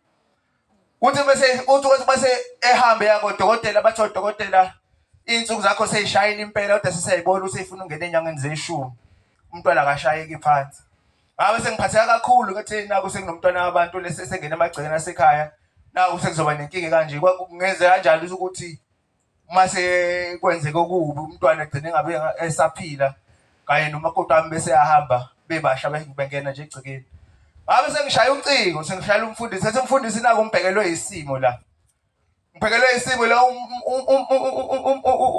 S5: Uthi bese ehambe yakodokotela bathi odokotela iy'nsuku zakho seyishayile impela kodwa sesiyayibona useyifuna ungena ey'nyangeni zeshumi. Umntwana akashayeki phansi. Ngabe sengiphatheka kakhulu ukuthi naku sekunomntwana wabantu lesengena emagcekeni asekhaya. Naku sekuzoba nenkinga kanje. Kungeze kanjalo ukuthi mase kwenzeke okubi umntwana egcine ngabe esaphila kanye nomakoti wami bese yahamba bebasha bengena nje egcekeni. Ngabe sengishaya ucingo, sengishayela umfundisi, sethi umfundisi naku umbhekelwe isimo la. Ngibhekelwe isimo la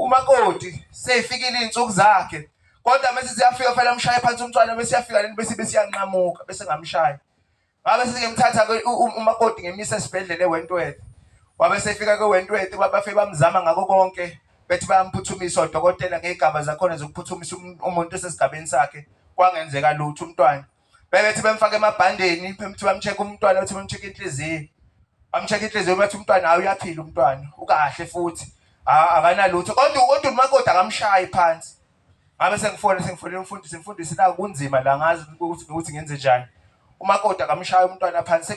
S5: umakoti seyifikile iy'nsuku zakhe. Kodwa mase siyafika fanele amshaye phansi umntwana bese yafika lento bese siyanqamuka bese ngamshayi. Ngabe sengimthatha umakoti ngemisa esibhedlela eWentworth. Wabe sefika kweWentworth babafike bamzama ngako konke bethi bayamphuthumisa odokotela ngegaba zakhona zokuphuthumisa umuntu osesigabeni sakhe kwangenzeka lutho umntwana. Bebethi bemfaka emabhandeni bethi bamcheck umntwana bethi bamcheck inhliziyo. Bamcheck inhliziyo bethi umntwana hayi uyaphila umntwana ukahle futhi akanalutho kodwa umakoti akamshayi phansi. Ngabe sengifonela umfundisi la kunzima la ngazi ukuthi ngenze njani. Umakoti akamshaya umntwana phansi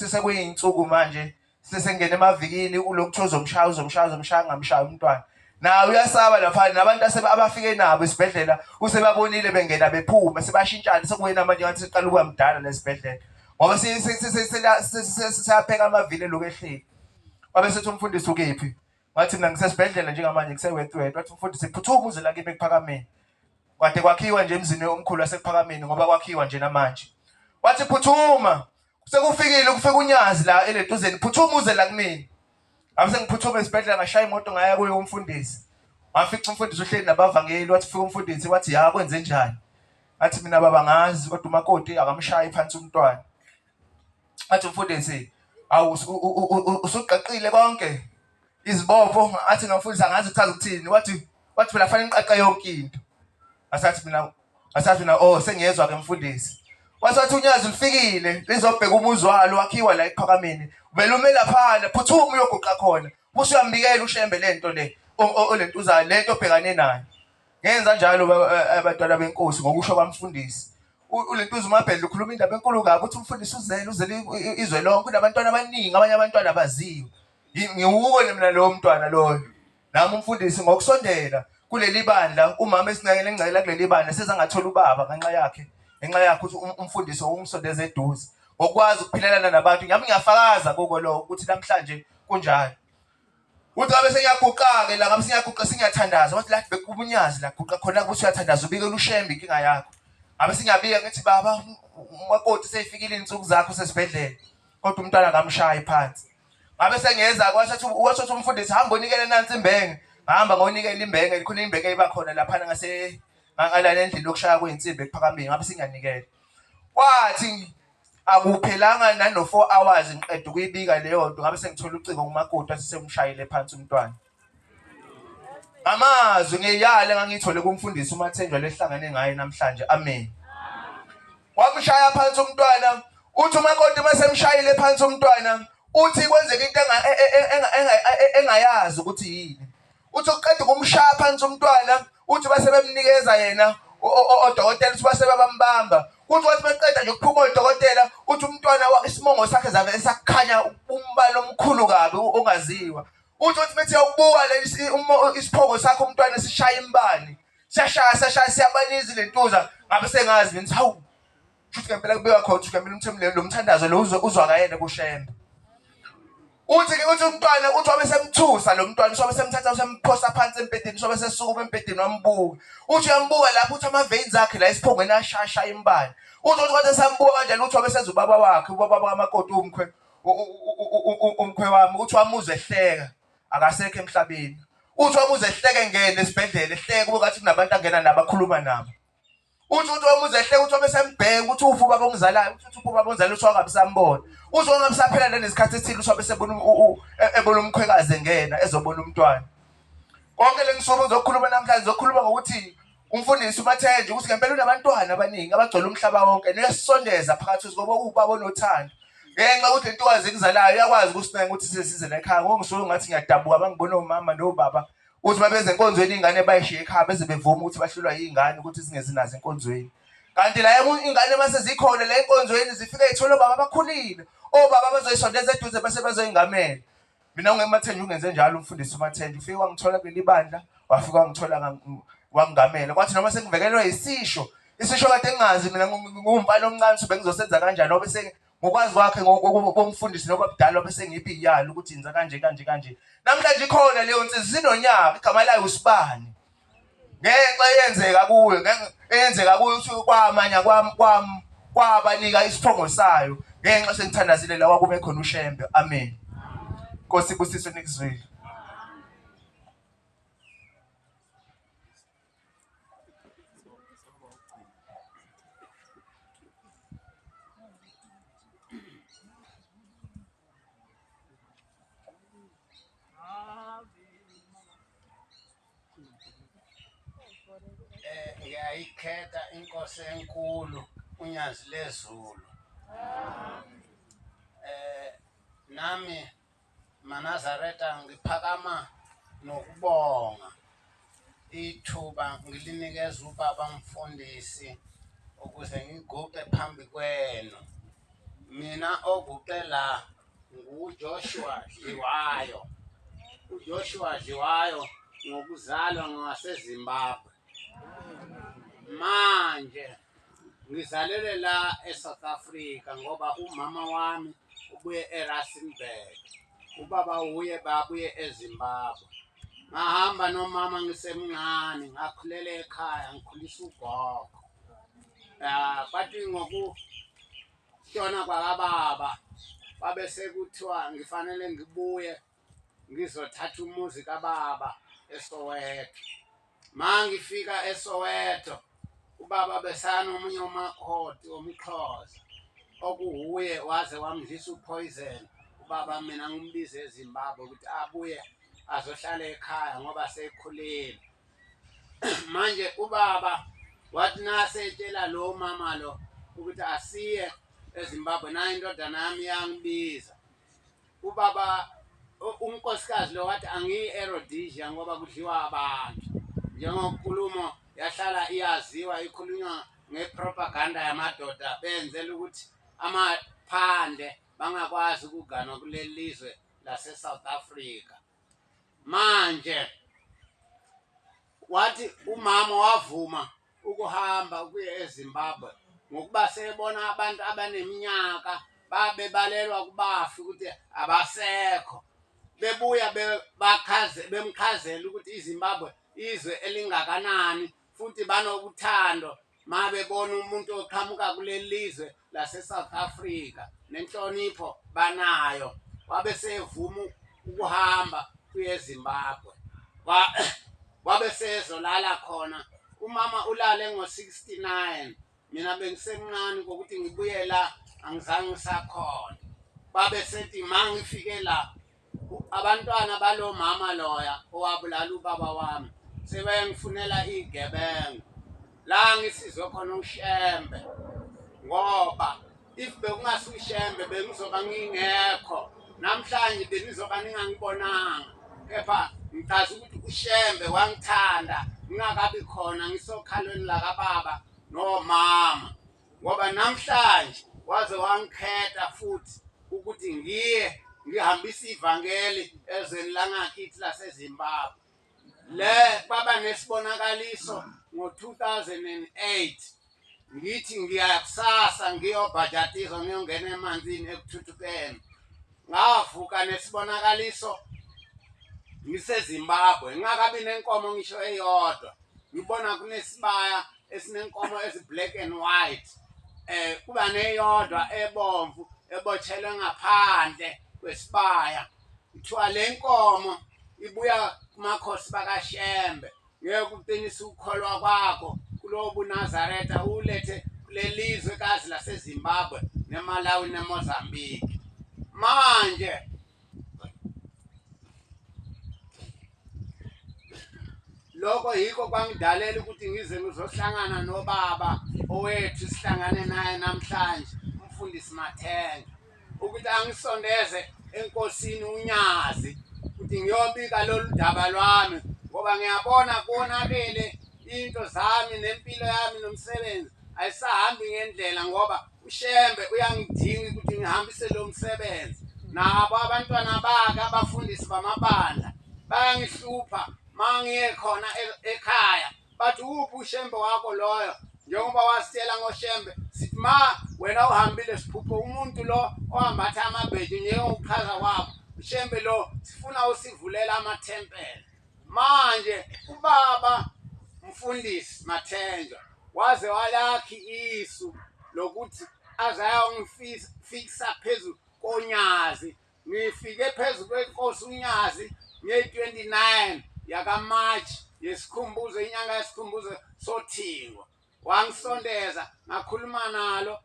S5: sekuyinsuku manje sesengena emavikini ulokuthiwa uzomshaya ngamshaya umntwana. Nawe uyasaba lapha nabantu abafike nabo esibhedlela usebabonile bengena bephuma sebashintshana sekuyena manje ngathi siqala ukuba mdala lesibhedlela. Ngoba siyapheka amavili lokho ehleli. Wabe sethi umfundisi ukephi? Ngathi mina ngisesibhedlela njengamanje ngiseWentworth. Wathi umfundisi phuthuma uze la kimi ePhakameni. Kade kwakhiwa nje emzini omkhulu wasePhakameni ngoba kwakhiwa nje namanje. Wathi phuthuma sekufikile kufika unyazi la eleduzeni phuthuma uze la kumina. Ngabe sengiphuthuma esibhedlela ngashaya imoto ngaya kuyo umfundisi. Wafica umfundisi uhleli nabavangeli wathi fika umfundisi wathi ya kwenze njani? Athi mina baba ngazi kodwa umakoti akamshayi phansi umntwana. Athi umfundisi awu usuqaqile konke izibopho athi ngimfundisa ngazi uchaza ukuthini wathi phela fanele ngiqaqe yonke into. Asathi mina oh sengiyezwa ke mfundisi. Wasathi unyazi lifikile lizobheka umuzi walo wakhiwa la ePhakameni. Vele ume laphana phuthuma uyoguqa khona. Usuyambikela ushembe lento le olentuzayo lento obhekane nayo. Ngenza njalo abantwana benkosi ngokusho kwamfundisi. Ulentuza umabhedla ukhuluma indaba enkulu kabi uthi umfundisi uzele izwe lonke kunabantwana abaningi abanye abantwana abaziyo. Ngiwuko mina lo mntwana loyo. Nami umfundisi ngokusondela kuleli bandla umama esingcele ngcela kuleli bandla sezangathola ubaba ngenxa yakhe ukuthi umfundisi ungumsondeze eduze ngokwazi ukuphilelana nabantu. Ngiyami ngiyafakaza koko lo ukuthi namhlanje kunjalo. Uthi ngabe sengiyaguqa-ke la ngabe sengiyaguqa singiyathandaza wathi la bekubunyazi la guqa khona ukuthi uyathandaza ubikele ushembe inkinga yakho. Ngabe singiyabika ngithi baba umakoti seyifikile iy'nsuku zakho sesibhedlela kodwa umntwana akamshayi phansi. Ngabe sengiyeza washo umfundisi hamba unikele nansi imbenge. Ngahamba ngonikela imbenge khona imbenge eyibakhona laphana ngala endlini yokushaya kwey'nsimbi ePhakameni ngabe singanikele. Kwathi akuphelanga nano 4 hours ngiqeda ukuyibika leyo nto ngabe sengithola ucingo kumakoti asesemshayile phansi umntwana. Amazwi ngiyale ngangithole kumfundisi uMathenjwa lehlangane ngaye namhlanje. Amen. Wamshaya phansi umntwana uthi umakoti masemshayile phansi umntwana uthi kwenzeka into engayazi ukuthi yini. Uthi uqeda ukumshaya phansi umntwana uthi base bemnikeza yena odokotela uthi base bambamba. Uthi wathi beqeda nje ukuphuma odokotela uthi umntwana isimongo sakhe zabe esakhanya umbala omkhulu kabi ongaziwa. Uthi bethi awubuka isiphongo sakhe umntwana sishaya imbani. Siyashaya siyabaniza lentuza ngabe sengazi mina hawu. Futhi ngempela kubeka khona ukuthi ngempela lo mthandazo lo uzwakayena kushembe. Uthi umntwana uthi wabe semthusa lo mntwana sobe semthatha usemphosa phansi empedeni sobe sesukuma empedeni wambuka. Uthi uyambuka lapho uthi ama-veins akhe la esiphongweni ashaya imbani. Uthi kwathi sambuka kanjalo uthi wabe senza ubaba wakhe ubaba kamakoti umkhwe wami uthi wamuzwe ehleka akasekho emhlabeni. Uthi wamuzwe ehleke ngene esibhedlela ehleka kube ngathi kunabantu angena nabo akhuluma nabo. Uthi wamuzwe ehleka uthi wabe sembheka uthi ufa ubaba ongizalayo uthi ubaba ongizalayo uthi wangabe sambona. Uthi wangabe saphela nesikhathi esithile uthi wabe ebona umkhwekazi engena ezobona umntwana. Konke le ngisuku ngizokhuluma namhlanje ngizokhuluma ngokuthi umfundisi uMathenje ukuthi ngempela unabantwana abaningi abagcwele umhlaba wonke niyasisondeza phakathi ngoba ubaba onothando ngenxa yokuthi le ntokazi ekuzalayo iyakwazi ukusinaka ukuthi sisize la ekhaya ngongisuke ngathi ngiyadabuka bangibona omama nobaba ukuthi babeze enkonzweni ingane bayishiye ekhaya beze bevuma ukuthi bahlulwa yingane ukuthi singezi nazo enkonzweni kanti la ingane mase zikhona la enkonzweni zifika ezithola obaba abakhulile obaba abazoyisondeza eduze base bazoyingamela mina ungeMathenje ungenze njalo umfundisi uMathenje ufike wangithola kuleli bandla wafika wangithola wangingamela kwathi noma sengivekelwa isisho kade engazi mina ngumfana omncane sobe ngizosenza kanjani ngoba bese ngokwazi kwakhe ngomfundisi nobabudala bese ngiphi iyalo ukuthi yenza kanje namhlanje ikhona leyo nsizwa sinonyaka igama layo uSibani ngenxa eyenzeka kuyo ukuthi kwamanya kwabanika isiphongo sayo ngenxa sengithandazile la kwakume khona uShembe amen Nkosi ibusiswe nikuzwile
S6: ngiyayikhetha inkosi enkulu unyazi lezulu nami Manazareta ngiphakama nokubonga ithuba ngilinikeza ubaba mfundisi ukuze ngiguqe phambi kwenu mina oguqe la nguJoshua Dliwayo uJoshua Dliwayo ngokuzalwa ngaseZimbabwe manje ngizalele la eSouth Africa ngoba umama wami ubuye eRustenburg ubaba uye babuye eZimbabwe ngahamba nomama ngisemncane ngakhulela ekhaya ngikhulisa ugogo kwathi ngokushona kwakababa babe sekuthiwa ngifanele ngibuye ngizothatha umuzi kababa eSoweto mangifika eSoweto ubaba besana omunye umakoti omXhosa okuhuye waze wamdlisa upoison ubaba mina ngimbize eZimbabwe ukuthi abuye azohlala ekhaya ngoba sekhulile manje ubaba wathi nasetshela lo mama lo ukuthi asiye eZimbabwe nayo indodana yami yangibiza ubaba unkosikazi lo wathi angiyi eRhodesia ngoba kudliwa abantu njengonkulumo yahlala iyaziwa ikhulunywa ngepropaganda yamadoda benzela ukuthi amaphandle bangakwazi ukugana kuleli lizwe laseSouth Africa manje wathi umama wavuma ukuhamba ukuya eZimbabwe ngokuba sebona abantu abaneminyaka babebalelwa kubafi ukuthi abasekho bebuya bemkhazela ukuthi iZimbabwe izwe elingakanani futhi banokuthando mabebona umuntu oqhamuka kuleli lizwe laseSouth Africa nenhlonipho banayo wabe sevuma ukuhamba kuye eZimbabwe wabe sezolala khona umama ulale ngo69 mina bengisemncane ukuthi ngibuye la angizange ngisakhona babe sethi mangifike la abantwana balo mama loya owabulala ubaba wami sebengifunela igebengu la ngisizwe khona uShembe ngoba if bekungasishembe bengizoba ngingekho namhlanje benizoba ningangibonanga kepha ngichaza ukuthi uShembe wangithanda ngingakabi khona ngisokhalweni la kababa nomama ngoba namhlanje waze wangikhetha futhi ukuthi ngiye ngihambisa ivangeli ezweni langakithi laseZimbabwe le baba nesibonakaliso ngo2008 ngithi ngiyakusasa ngiyobhajatisa ngiyongena emanzini ekuthuthukeni ngavuka nesibonakaliso ngiseZimbabwe ngakabi nenkomo ngisho eyodwa ngibona kunesibaya esinenkomo ezi-black and white kuba neyodwa ebomvu ebotshelwe ngaphandle kwesibaya kuthiwa le nkomo ibuya kumakhosi bakaShembe ngeke uqinise ukukholwa kwakho kulobu Nazareta ulethe kulelizwe kazi laseZimbabwe neMalawi neMozambique manje lokho yikho kwangidalela ukuthi ngize ngizohlangana nobaba owethu sihlangane naye namhlanje umfundisi Mathenjwa ukuthi angisondeze enkosini uNyazi ukuthi ngiyobika lolu daba lwami ngoba ngiyabona konakele into zami nempilo yami nomsebenzi ayisahambi ngendlela ngoba uShembe uyangidinga ukuthi ngihambise lo msebenzi nabo abantwana bakhe abafundisi bamabandla bayangihlupha mangiye khona ekhaya bathi uphi uShembe wakho loyo njengoba wasitshela ngoShembe sithi ma wena uhambile siphupho umuntu lo ohambatha amabheji njengokuchaza kwakho uShembe lo sifuna usivulela amathempeli manje ubaba mfundisi Mathenjwa waze walakhi isu lokuthi azayongifikisa phezulu koNyazi ngifike phezulu kwenkosi uNyazi nge-29 yakaMarch yesikhumbuzo inyanga yesikhumbuzo sothingo wangisondeza ngakhuluma nalo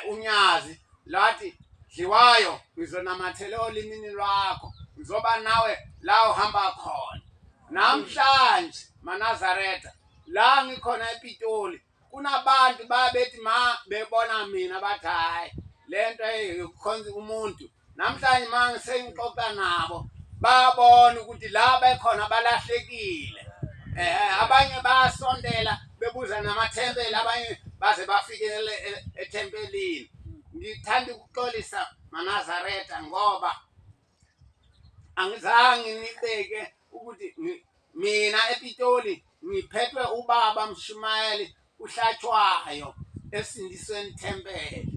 S6: uNyazi lathi Dliwayo ngizonamathele olimini lwakho ngizoba nawe la uhamba khona namhlanje Manazaretha la ngikhona ePitoli kunabantu babethi ma bebona mina bathi hayi lento eyikhonza umuntu namhlanje manje sengixoxa nabo babona ukuthi la bekhona balahlekile abanye basondela bebuza namathempeli abanye baze bafikele ethempelini ngithanda ukuxolisa Manazaretha ngoba angizange nibeke ukuthi mina ePitoli ngiphethwe ubaba Mshumayeli uhlatshwayo esindisweni thempeli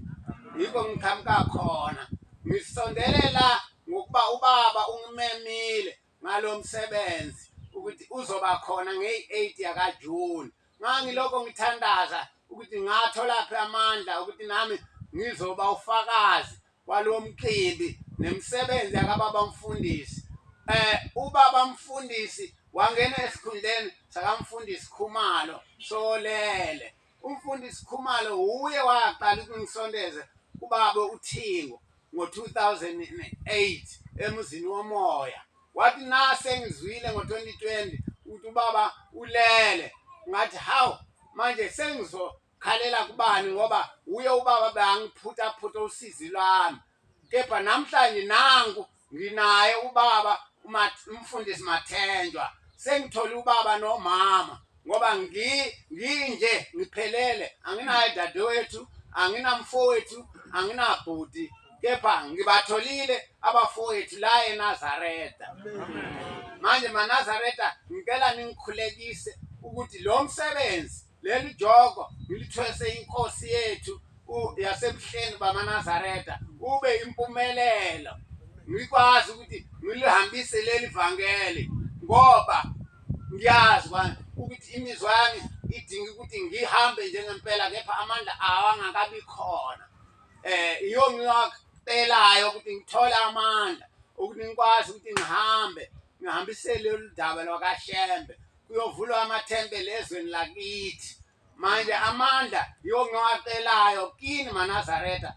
S6: yiko ngikhamka khona ngisondelela ngokuba ubaba ungimemile ngalo msebenzi ukuthi uzoba khona nge-8 yakaJune ngangiloko ngithandaza ukuthi ngathola phi amandla ukuthi nami ngizoba ufakazi kwalo mqimbi nemsebenzi yakababa mfundisi ubaba mfundisi wangena esikhundleni sakamfundisi Khumalo Solele umfundisi Khumalo uye waqala ukungisondeza ubaba uThingo ngo-2008 emuzini womoya wathi nase ngizwile ngo-2020 ukuthi ubaba ulele ngathi hawu manje sengizokhalela kubani ngoba uye ubaba bangiphutha usizi lwami kepha namhlanje nangu nginaye ubaba umfundisi Mathenjwa sengithole ubaba nomama ngoba nginje ngiphelele anginaye dadewethu anginamfowethu anginabhuti kepha ngibatholile abafowethu la eNazaretha manje Manazaretha ngicela ningikhulekise ukuthi lo msebenzi leli jogo ngilithwese inkosi yethu yasebuhleni bamaNazaretha ube impumelelo ngikwazi ukuthi ngilihambise leli vangeli ngoba ngiyazi ukuthi imizwa yami idinga ukuthi ngihambe njengempela kepha amandla awangakabi khona iyo ngiyacelayo ukuthi ngithole amandla ukuthi ngikwazi ukuthi ngihambise lolu daba lwakaShembe kuyovulwa amathempeli ezweni lakithi manje amandla iyo ngiwacelayo kini Manazaretha